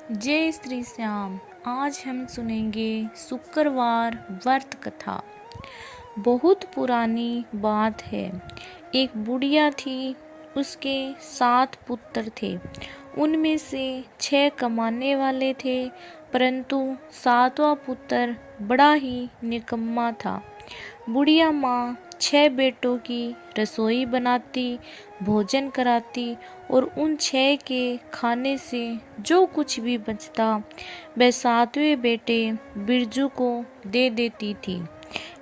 जय श्री श्याम। आज हम सुनेंगे शुक्रवार व्रत कथा। बहुत पुरानी बात है। एक बुढ़िया थी, उसके 7 पुत्र थे। उनमें से 6 कमाने वाले थे, परंतु 7वां पुत्र बड़ा ही निकम्मा था। बुढ़िया माँ 6 बेटों की रसोई बनाती, भोजन कराती और उन 6 के खाने से जो कुछ भी बचता वह 7वें बेटे बिरजू को दे देती थी।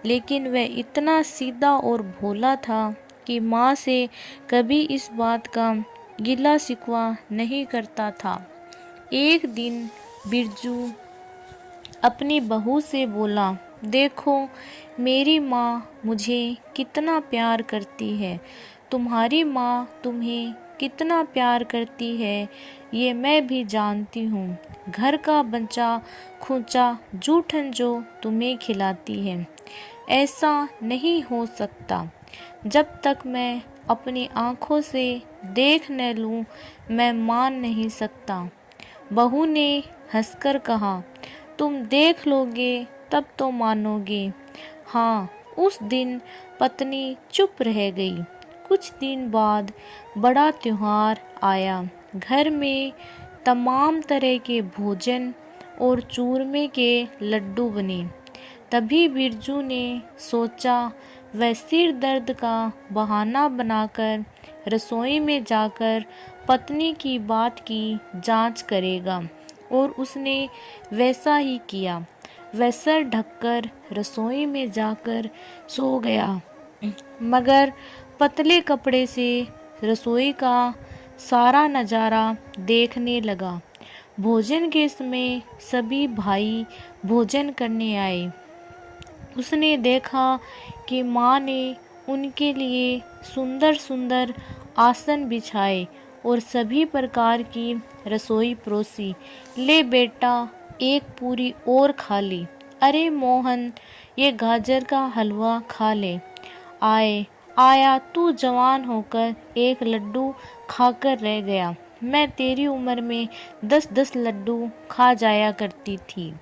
लेकिन वह इतना सीधा और भोला था कि माँ से कभी इस बात का गिला शिकवा नहीं करता था। एक दिन बिरजू अपनी बहू से बोला, देखो मेरी माँ मुझे कितना प्यार करती है, तुम्हारी माँ तुम्हें कितना प्यार करती है ये मैं भी जानती हूँ। घर का बचा खुचा जूठन जो तुम्हें खिलाती है, ऐसा नहीं हो सकता। जब तक मैं अपनी आँखों से देख न लूँ मैं मान नहीं सकता। बहू ने हंसकर कहा, तुम देख लोगे तब तो मानोगे। हाँ, उस दिन पत्नी चुप रह गई। कुछ दिन बाद बड़ा त्योहार आया। घर में तमाम तरह के भोजन और चूरमे के लड्डू बने। तभी बिरजू ने सोचा वह सिर दर्द का बहाना बनाकर रसोई में जाकर पत्नी की बात की जांच करेगा, और उसने वैसा ही किया। वह सर ढककर रसोई में जाकर सो गया, मगर पतले कपड़े से रसोई का सारा नज़ारा देखने लगा। भोजन के समय सभी भाई भोजन करने आए। उसने देखा कि माँ ने उनके लिए सुंदर सुंदर आसन बिछाए और सभी प्रकार की रसोई परोसी। ले बेटा, एक पूरी और खा ली। अरे मोहन, ये गाजर का हलवा खा ले। आया तू जवान होकर एक लड्डू खाकर रह गया। मैं तेरी उम्र में 10-10 लड्डू खा जाया करती थी।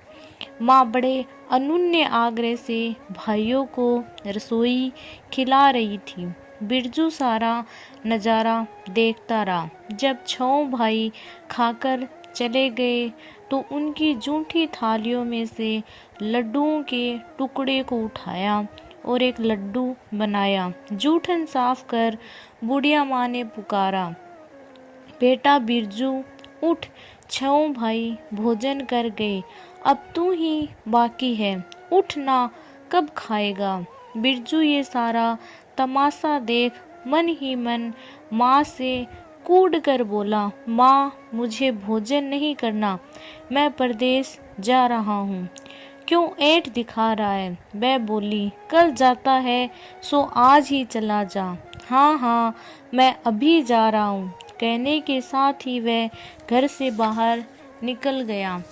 माँ बड़े अनून्य आग्रह से भाइयों को रसोई खिला रही थी। बिरजू सारा नज़ारा देखता रहा। जब 6 भाई खाकर चले गए तो उनकी जूठी थालियों में से लड्डुओं के टुकड़े को उठाया और एक लड्डू बनाया। जूठन साफ कर बुढ़िया माँ ने पुकारा, बेटा बिरजू उठ, 6 भाई भोजन कर गए, अब तू ही बाकी है, उठ ना, कब खाएगा। बिरजू ये सारा तमाशा देख मन ही मन माँ से कूद कर बोला, माँ मुझे भोजन नहीं करना, मैं परदेश जा रहा हूँ। क्यों ऐठ दिखा रहा है? वह बोली, कल जाता है सो आज ही चला जा। हाँ हाँ, मैं अभी जा रहा हूँ। कहने के साथ ही वह घर से बाहर निकल गया।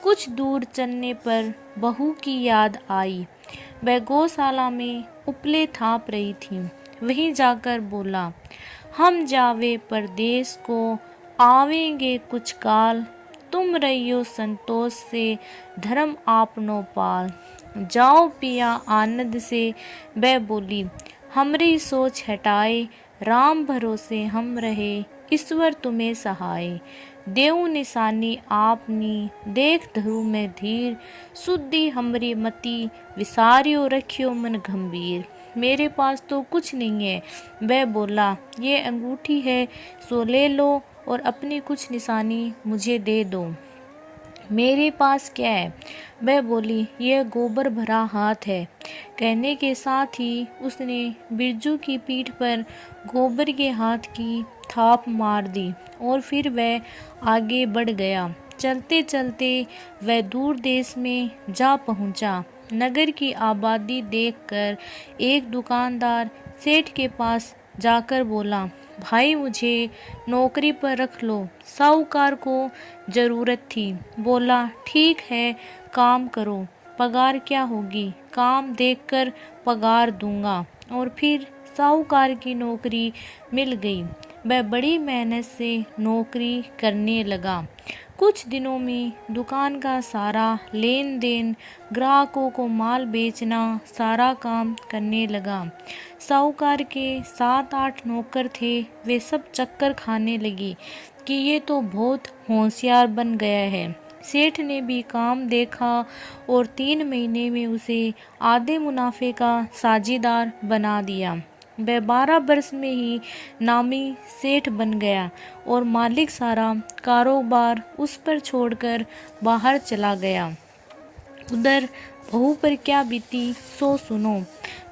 कुछ दूर चलने पर बहू की याद आई। वह गौशाला में उपले थाप रही थी। वहीं जाकर बोला, हम जावे परदेश को, आवेंगे कुछ काल, तुम रहियो संतोष से, धर्म आपनो पाल। जाओ पिया आनंद से। वह बोली, हमरी सोच हटाए, राम भरोसे हम रहे, ईश्वर तुम्हें सहाय। देव निशानी आपनी, देख धरू में धीर, सुधि हमरी मति, विसारियो रखियो मन गंभीर। मेरे पास तो कुछ नहीं है। वह बोला, ये अंगूठी है सो ले लो और अपनी कुछ निशानी मुझे दे दो। मेरे पास क्या है? वह बोली, यह गोबर भरा हाथ है। कहने के साथ ही उसने बिरजू की पीठ पर गोबर के हाथ की थाप मार दी और फिर वह आगे बढ़ गया। चलते चलते वह दूर देश में जा पहुंचा। नगर की आबादी देखकर एक दुकानदार सेठ के पास जाकर बोला, भाई मुझे नौकरी पर रख लो, साहूकार को ज़रूरत थी। बोला, ठीक है काम करो, पगार क्या होगी, काम देखकर पगार दूंगा। और फिर साहूकार की नौकरी मिल गई। वह बड़ी मेहनत से नौकरी करने लगा। कुछ दिनों में दुकान का सारा लेन देन, ग्राहकों को माल बेचना, सारा काम करने लगा। साहूकार के 7-8 नौकर थे, वे सब चक्कर खाने लगे कि ये तो बहुत होशियार बन गया है। सेठ ने भी काम देखा और 3 महीने में उसे आधे मुनाफे का साझेदार बना दिया। वह 12 वर्ष में ही नामी सेठ बन गया और मालिक सारा कारोबार उस पर छोड़कर बाहर चला गया। उधर बहू पर क्या बीती सो सुनो।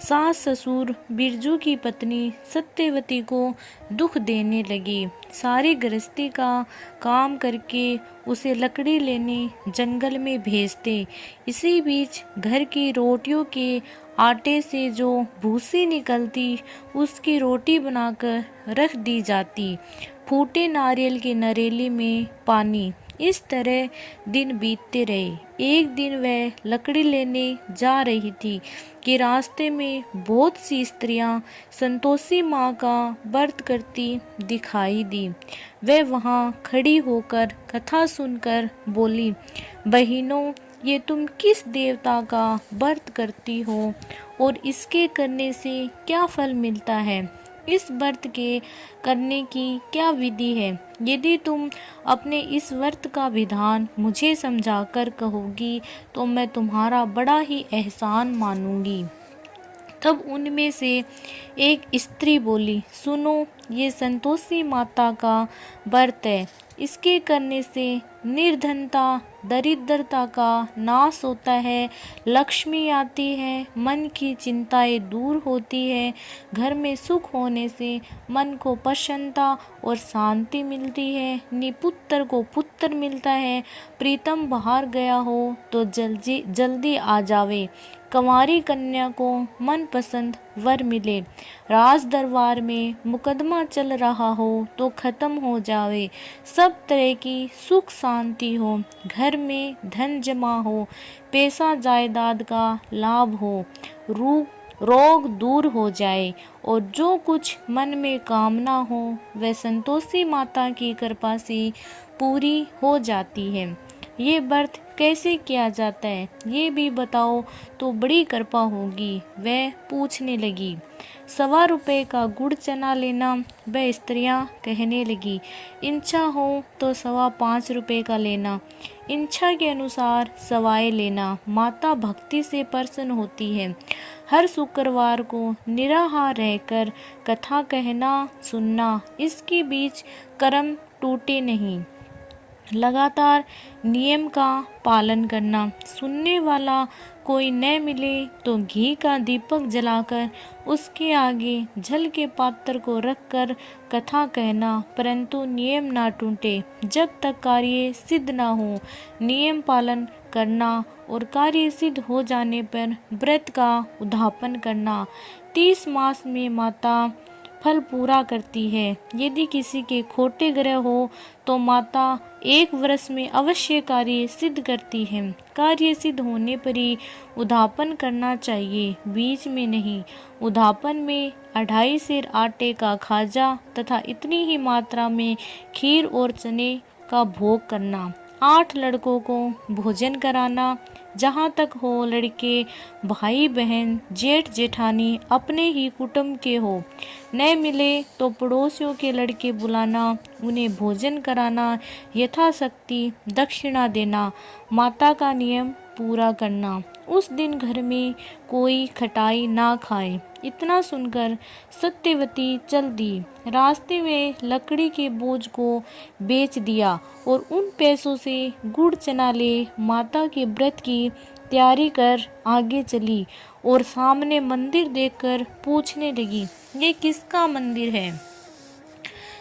सास ससुर बिरजू की पत्नी सत्यवती को दुख देने लगे। सारी गृहस्थी का काम करके उसे लकड़ी लेने जंगल में भेजते। इसी बीच घर की रोटियों के आटे से जो भूसी निकलती उसकी रोटी बनाकर रख दी जाती। फूटे नारियल के नरेले में पानी। इस तरह दिन बीतते रहे। एक दिन वह लकड़ी लेने जा रही थी कि रास्ते में बहुत सी स्त्रियां संतोषी माँ का व्रत करती दिखाई दी। वह वहाँ खड़ी होकर कथा सुनकर बोली, बहनों, ये तुम किस देवता का व्रत करती हो और इसके करने से क्या फल मिलता है? इस व्रत के करने की क्या विधि है? यदि तुम अपने इस व्रत का विधान मुझे समझाकर कहोगी तो मैं तुम्हारा बड़ा ही एहसान मानूंगी। तब उनमें से एक स्त्री बोली, सुनो, ये संतोषी माता का व्रत है। इसके करने से निर्धनता, दरिद्रता का नाश होता है, लक्ष्मी आती है, मन की चिंताएं दूर होती है, घर में सुख होने से मन को प्रसन्नता और शांति मिलती है, निपुत्र को पुत्र मिलता है, प्रीतम बाहर गया हो तो जल्दी जल्दी आ जावे, कंवारी कन्या को मनपसंद वर मिले, राज दरबार में मुकदमा चल रहा हो तो खत्म हो जावे, सब तरह की सुख शांति हो, घर में धन जमा हो, पैसा जायदाद का लाभ हो, रोग दूर हो जाए और जो कुछ मन में कामना हो वह संतोषी माता की कृपा से पूरी हो जाती है। ये व्रत कैसे किया जाता है ये भी बताओ तो बड़ी कृपा होगी। वह पूछने लगी। 1.25 रुपये का गुड़ चना लेना। वह स्त्रियां कहने लगी, इच्छा हो तो 5.25 रुपये का लेना, इच्छा के अनुसार सवाए लेना। माता भक्ति से प्रसन्न होती है। हर शुक्रवार को निराहार रहकर कथा कहना सुनना, इसके बीच कर्म टूटे नहीं। लगातार नियम का पालन करना। सुनने वाला कोई न मिले तो घी का दीपक जलाकर उसके आगे जल के पात्र को रखकर कथा कहना, परंतु नियम ना टूटे। जब तक कार्य सिद्ध ना हो नियम पालन करना और कार्य सिद्ध हो जाने पर व्रत का उद्यापन करना। 30 मास में माता फल पूरा करती है। यदि किसी के खोटे ग्रह हो तो माता 1 वर्ष में अवश्य कार्य सिद्ध करती है। कार्य सिद्ध होने पर ही उद्यापन करना चाहिए, बीच में नहीं। उद्यापन में 2.5 सेर आटे का खाजा तथा इतनी ही मात्रा में खीर और चने का भोग करना। 8 लड़कों को भोजन कराना। जहाँ तक हो लड़के भाई बहन जेठ जेठानी अपने ही कुटुंब के हो, न मिले तो पड़ोसियों के लड़के बुलाना, उन्हें भोजन कराना, यथाशक्ति दक्षिणा देना, माता का नियम पूरा करना। उस दिन घर में कोई खटाई ना खाए। इतना सुनकर सत्यवती चल दी। रास्ते में लकड़ी के बोझ को बेच दिया और उन पैसों से गुड़ चना ले माता के व्रत की तैयारी कर आगे चली और सामने मंदिर देखकर पूछने लगी, ये किसका मंदिर है?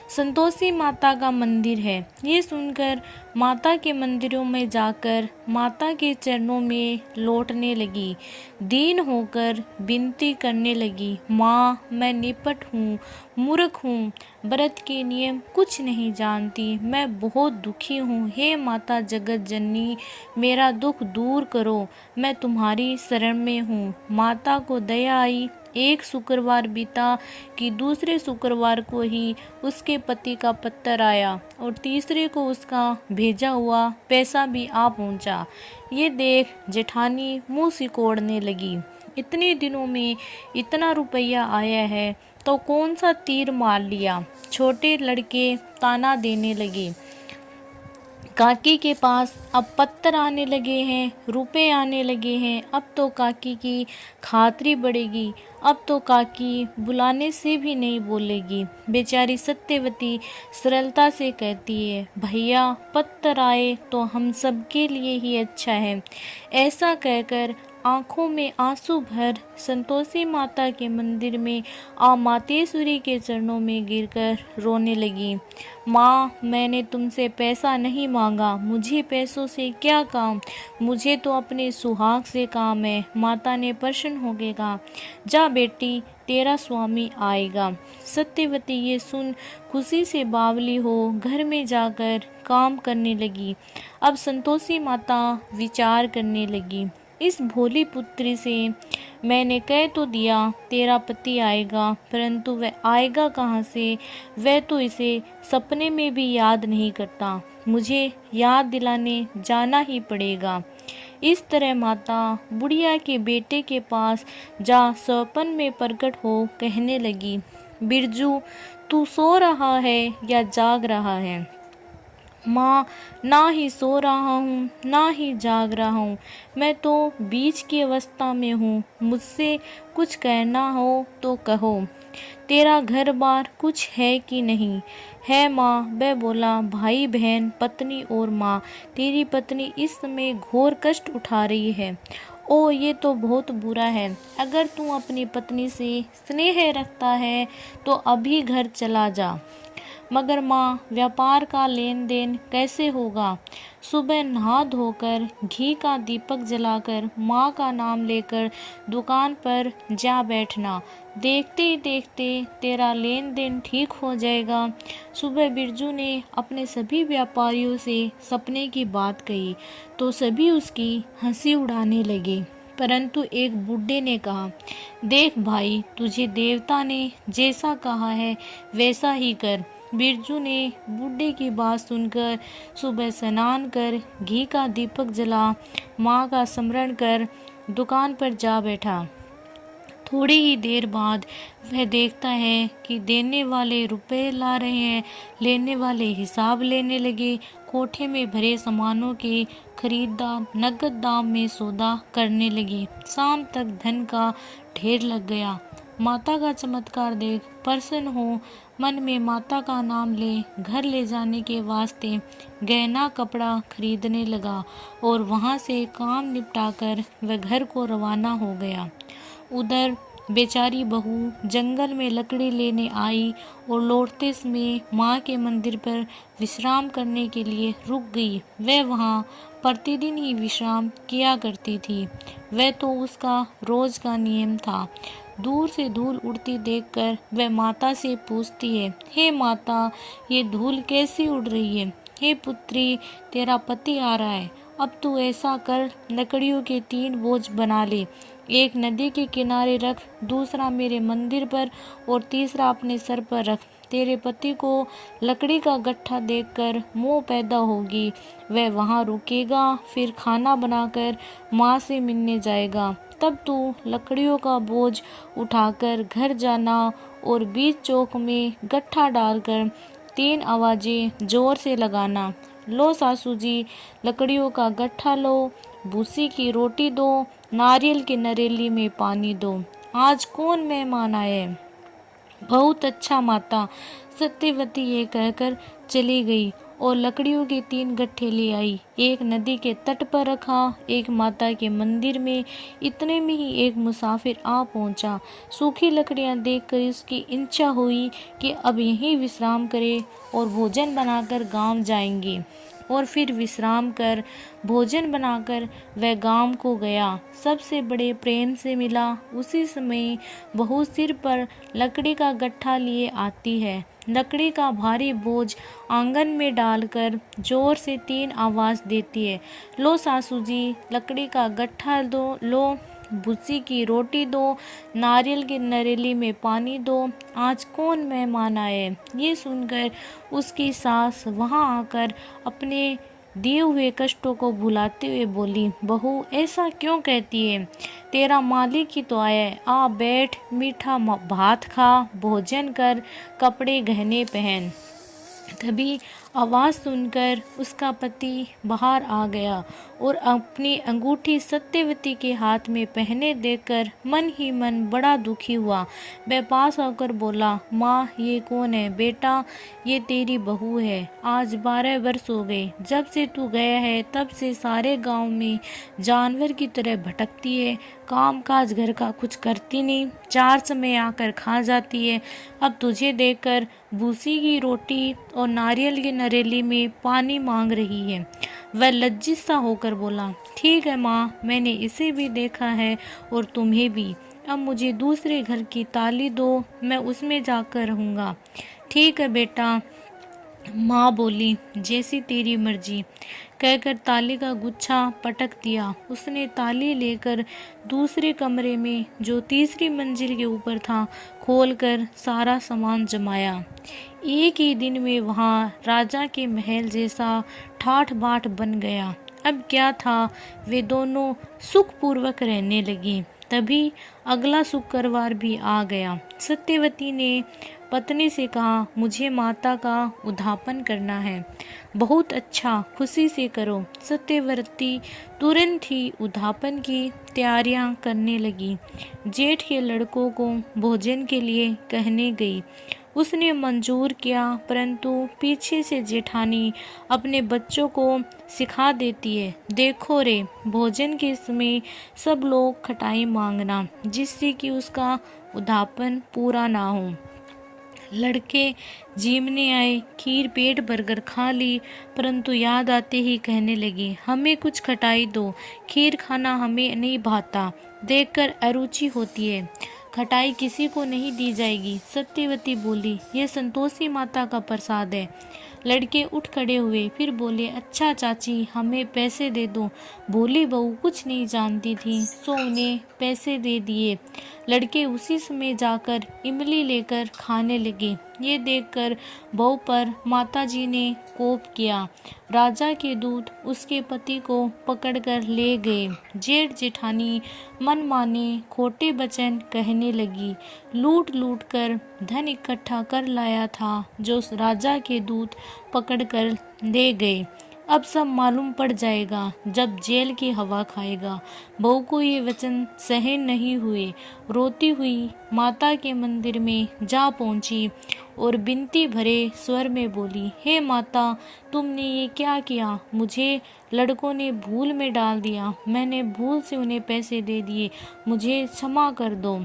संतोषी माता का मंदिर है। ये सुनकर माता के मंदिरों में जाकर माता के चरणों में लौटने लगी। दीन होकर विनती करने लगी, माँ, मैं निपट हूँ, मूर्ख हूँ, व्रत के नियम कुछ नहीं जानती, मैं बहुत दुखी हूँ। हे माता जगत जननी, मेरा दुख दूर करो, मैं तुम्हारी शरण में हूँ। माता को दया आई एक शुक्रवार बीता कि दूसरे शुक्रवार को ही उसके पति का पत्र आया और तीसरे को उसका भेजा हुआ पैसा भी आ पहुंचा। ये देख जेठानी मुंह सिकोड़ने लगी। इतने दिनों में इतना रुपया आया है तो कौन सा तीर मार लिया। छोटे लड़के ताना देने लगे। काकी के पास अब पत्थर आने लगे हैं, रुपए आने लगे हैं। अब तो काकी की खातरी बढ़ेगी। अब तो काकी बुलाने से भी नहीं बोलेगी। बेचारी सत्यवती सरलता से कहती है, भैया पत्थर आए तो हम सबके लिए ही अच्छा है। ऐसा कहकर आंखों में आंसू भर संतोषी माता के मंदिर में मातेश्वरी के चरणों में गिरकर रोने लगी। माँ, मैंने तुमसे पैसा नहीं मांगा, मुझे पैसों से क्या काम, मुझे तो अपने सुहाग से काम है। माता ने प्रसन्न होकर कहा, जा बेटी, तेरा स्वामी आएगा। सत्यवती ये सुन खुशी से बावली हो घर में जाकर काम करने लगी। अब संतोषी माता विचार करने लगी, इस भोली पुत्री से मैंने कह तो दिया तेरा पति आएगा, परंतु वह आएगा कहाँ से? वह तो इसे सपने में भी याद नहीं करता। मुझे याद दिलाने जाना ही पड़ेगा। इस तरह माता बुढ़िया के बेटे के पास जा सपन में प्रकट हो कहने लगी, बिरजू, तू सो रहा है या जाग रहा है? माँ, ना ही सो रहा हूँ ना ही जाग रहा हूँ, मैं तो बीच की अवस्था में हूँ। मुझसे कुछ कहना हो तो कहो। तेरा घर बार कुछ है कि नहीं? है माँ, वह बोला। भाई बहन, पत्नी और माँ। तेरी पत्नी इस समय घोर कष्ट उठा रही है। ओ, ये तो बहुत बुरा है। अगर तू अपनी पत्नी से स्नेह रखता है तो अभी घर चला जा। मगर माँ, व्यापार का लेन देन कैसे होगा? सुबह नहा धोकर घी का दीपक जलाकर माँ का नाम लेकर दुकान पर जा बैठना। देखते ही देखते तेरा लेन देन ठीक हो जाएगा। सुबह बिरजू ने अपने सभी व्यापारियों से सपने की बात कही तो सभी उसकी हंसी उड़ाने लगे, परंतु एक बूढ़े ने कहा, देख भाई, तुझे देवता ने जैसा कहा है वैसा ही कर। बिरजू ने बूढ़े की बात सुनकर सुबह स्नान कर घी का दीपक जला माँ का स्मरण कर दुकान पर जा बैठा। थोड़ी ही देर बाद वह देखता है कि देने वाले रुपए ला रहे हैं, लेने वाले हिसाब लेने लगे। कोठे में भरे सामानों के खरीदार नगद दाम में सौदा करने लगे। शाम तक धन का ढेर लग गया। माता का चमत्कार देख प्रसन्न हो मन में माता का नाम ले घर ले जाने के वास्ते गहना कपड़ा खरीदने लगा और वहां से काम निपटाकर वह घर को रवाना हो गया। उधर बेचारी बहू जंगल में लकड़ी लेने आई और लौटते समय माँ के मंदिर पर विश्राम करने के लिए रुक गई। वह वहाँ प्रतिदिन ही विश्राम किया करती थी। वह तो उसका रोज का नियम था। दूर से धूल उड़ती देखकर वह माता से पूछती है, हे माता, ये धूल कैसी उड़ रही है? हे पुत्री, तेरा पति आ रहा है। अब तू ऐसा कर, लकड़ियों के 3 बोझ बना ले। एक नदी के किनारे रख, दूसरा मेरे मंदिर पर और तीसरा अपने सर पर रख। तेरे पति को लकड़ी का गट्ठा देखकर मोह पैदा होगी। वह वहाँ रुकेगा, फिर खाना बनाकर माँ से मिलने जाएगा। तब तू लकड़ियों का बोझ उठाकर घर जाना और बीच चौक में गट्ठा डालकर 3 आवाजें जोर से लगाना। लो सासू जी, लकड़ियों का गट्ठा लो, भूसी की रोटी दो, नारियल की नरेली में पानी दो। आज कौन मेहमान आए? बहुत अच्छा माता। सत्यवती ये कहकर चली गई और लकड़ियों के 3 गट्ठे ले आई। एक नदी के तट पर रखा, एक माता के मंदिर में। इतने में ही एक मुसाफिर आ पहुंचा। सूखी लकड़ियां देखकर इसकी इच्छा हुई कि अब यहीं विश्राम करे और भोजन बनाकर गांव जाएंगे। और फिर विश्राम कर भोजन बनाकर वह गांव को गया। सबसे बड़े प्रेम से मिला। उसी समय बहू सिर पर लकड़ी का गट्ठा लिए आती है। लकड़ी का भारी बोझ आंगन में डालकर जोर से 3 आवाज देती है, लो सासू जी, लकड़ी का गट्ठा लो। भूसी की रोटी दो, नारियल की नरेली में पानी दो, आज कौन मेहमान आए। ये सुनकर उसकी सास वहाँ आकर अपने दिए हुए कष्टों को भुलाते हुए बोली, बहू ऐसा क्यों कहती है, तेरा मालिक ही तो आया है, आ बैठ, मीठा भात खा, भोजन कर, कपड़े गहने पहन। तभी आवाज़ सुनकर उसका पति बाहर आ गया और अपनी अंगूठी सत्यवती के हाथ में पहने देखकर मन ही मन बड़ा दुखी हुआ। वह पास आकर बोला, माँ ये कौन है। बेटा ये तेरी बहू है, आज 12 वर्ष हो गए, जब से तू गया है तब से सारे गांव में जानवर की तरह भटकती है, काम काज घर का कुछ करती नहीं, 4 समय आकर खा जाती है। अब तुझे देखकर भूसी की रोटी और नारियल की नरेली में पानी मांग रही है। वह लज्जित सा होकर बोला, ठीक है माँ, मैंने इसे भी देखा है और तुम्हें भी। अब मुझे दूसरे घर की ताली दो, मैं उसमें जाकर रहूँगा। ठीक है बेटा, माँ बोली, जैसी तेरी मर्जी, कहकर ताली का गुच्छा पटक दिया। उसने ताली लेकर दूसरे कमरे में जो तीसरी मंजिल के ऊपर था खोलकर सारा सामान जमाया। एक ही दिन में वहाँ राजा के महल जैसा ठाठ बाट बन गया। अब क्या था, वे दोनों सुखपूर्वक रहने लगे। तभी अगला शुक्रवार भी आ गया। सत्यवती ने पत्नी से कहा, मुझे माता का उद्यापन करना है। बहुत अच्छा, खुशी से करो। सत्यवती तुरंत ही उद्यापन की तैयारियां करने लगी। जेठ के लड़कों को भोजन के लिए कहने गई। उसने मंजूर किया, परंतु पीछे से जेठानी अपने बच्चों को सिखा देती है, देखो रे, भोजन के समय सब लोग खटाई मांगना, जिससे कि उसका उद्यापन पूरा ना हो। लड़के जीमने आए, खीर पेट भरकर खा ली, परंतु याद आते ही कहने लगे, हमें कुछ खटाई दो, खीर खाना हमें नहीं भाता, देखकर अरुचि होती है, खटाई किसी को नहीं दी जाएगी। सत्यवती बोली, ये संतोषी माता का प्रसाद है। लड़के उठ खड़े हुए, फिर बोले, अच्छा चाची, हमें पैसे दे दो। बोली बहू कुछ नहीं जानती थी, सो उन्हें पैसे दे दिए। लड़के उसी समय जाकर इमली लेकर खाने लगे। ये देखकर बहू पर माताजी ने कोप किया। राजा के दूत उसके पति को पकड़कर ले गए। जेठ जेठानी मनमाने खोटे वचन कहने लगी। लूट लूट कर धन इकट्ठा कर लाया था जो राजा के दूत पकड़कर ले गए। अब सब मालूम पड़ जाएगा जब जेल की हवा खाएगा। बहू को ये वचन सहन नहीं हुए। रोती हुई माता के मंदिर में जा पहुंची और बिनती भरे स्वर में बोली, हे माता, तुमने ये क्या किया। मुझे लड़कों ने भूल में डाल दिया, मैंने भूल से उन्हें पैसे दे दिए, मुझे क्षमा कर दो।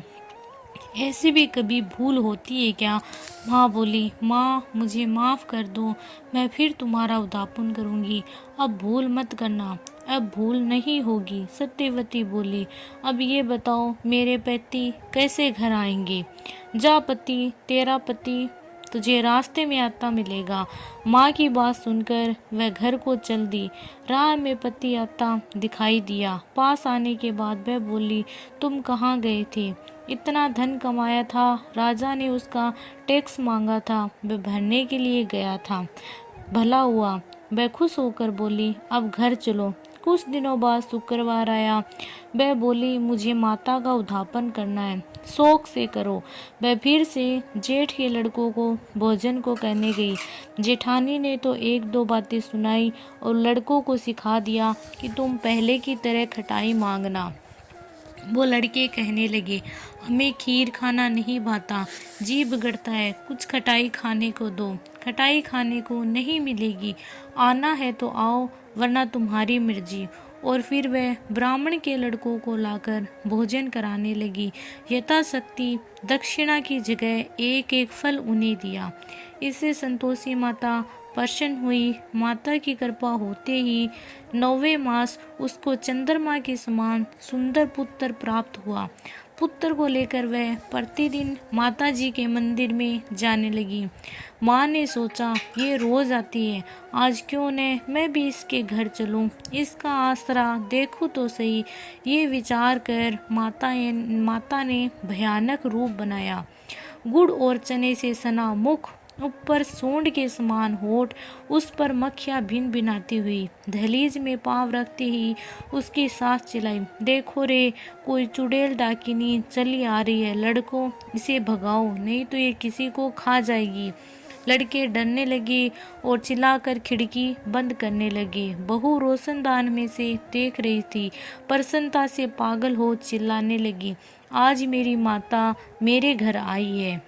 ऐसी भी कभी भूल होती है क्या। माँ बोली, माँ मुझे माफ़ कर दो, मैं फिर तुम्हारा उद्यापन करूँगी, अब भूल मत करना। अब भूल नहीं होगी। सत्यवती बोली, अब ये बताओ मेरे पति कैसे घर आएंगे। जा पति, तेरा पति तुझे रास्ते में आता मिलेगा। माँ की बात सुनकर वह घर को चल दी। राह में पति आता दिखाई दिया। पास आने के बाद वह बोली, तुम कहाँ गए थे। इतना धन कमाया था, राजा ने उसका टैक्स मांगा था, वह भरने के लिए गया था। भला हुआ। वह खुश होकर बोली, अब घर चलो। कुछ दिनों बाद शुक्रवार आया। वह बोली, मुझे माता का उद्यापन करना है, शौक से करो। वह फिर से जेठ के लड़कों को भोजन को कहने गई। जेठानी ने तो एक दो बातें सुनाई और लड़कों को सिखा दिया कि तुम पहले की तरह खटाई मांगना। वो लड़के कहने लगे, हमें खीर खाना नहीं भाता, जी बिगड़ता है, कुछ खटाई खाने को दो। खटाई खाने को नहीं मिलेगी, आना है तो आओ, वरना तुम्हारी मर्जी। और फिर वह ब्राह्मण के लड़कों को लाकर भोजन कराने लगी। यथाशक्ति दक्षिणा की जगह एक एक फल उन्हें दिया। इससे संतोषी माता प्रसन्न हुई। माता की कृपा होते ही 9वें मास उसको चंद्रमा के समान सुंदर पुत्र प्राप्त हुआ। पुत्र को लेकर वह प्रतिदिन माता जी के मंदिर में जाने लगी। माँ ने सोचा ये रोज आती है, आज क्यों न मैं भी इसके घर चलूं, इसका आसरा देखूं तो सही। ये विचार कर माता ने भयानक रूप बनाया। गुड़ और चने से सना मुख, ऊपर सूंड के समान होठ, उस पर मक्खियाँ भिन भिनाती हुई। दहलीज में पांव रखते ही उसकी सांस चिल्लाई, देखो रे, कोई चुड़ैल डाकिनी चली आ रही है, लड़कों इसे भगाओ, नहीं तो ये किसी को खा जाएगी। लड़के डरने लगे और चिल्लाकर खिड़की बंद करने लगे। बहू रोशनदान में से देख रही थी, प्रसन्नता से पागल हो चिल्लाने लगी, आज मेरी माता मेरे घर आई है।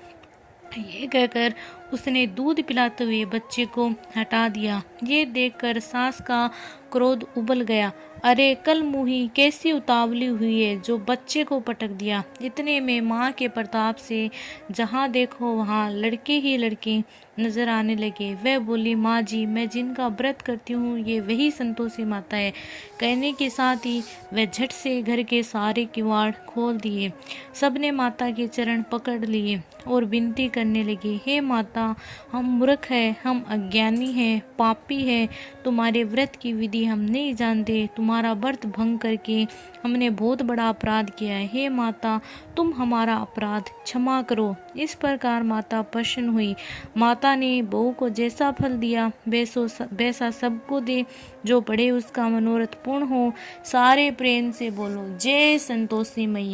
ये कहकर उसने दूध पिलाते हुए बच्चे को हटा दिया। ये देखकर सास का क्रोध उबल गया। अरे कल मुही कैसी उतावली हुई है जो बच्चे को पटक दिया। इतने में माँ के प्रताप से जहाँ देखो वहाँ लड़के ही लड़के नजर आने लगे। वह बोली, माँ जी, मैं जिनका व्रत करती हूँ ये वही संतोषी माता है। कहने के साथ ही वह झट से घर के सारे किवाड़ खोल दिए। सबने माता के चरण पकड़ लिए और विनती करने लगे, हे माता, हम मूर्ख हैं, हम अज्ञानी हैं, पापी हैं, तुम्हारे व्रत की विधि हम नहीं जानते, तुम्हारा व्रत भंग करके हमने बहुत बड़ा अपराध किया है। हे माता, तुम हमारा अपराध क्षमा करो। इस प्रकार माता प्रसन्न हुई। माता ने बहू को जैसा फल दिया वैसा सबको दे, जो पढ़े उसका मनोरथ पूर्ण हो। सारे प्रेम से बोलो, जय संतोषी मैया।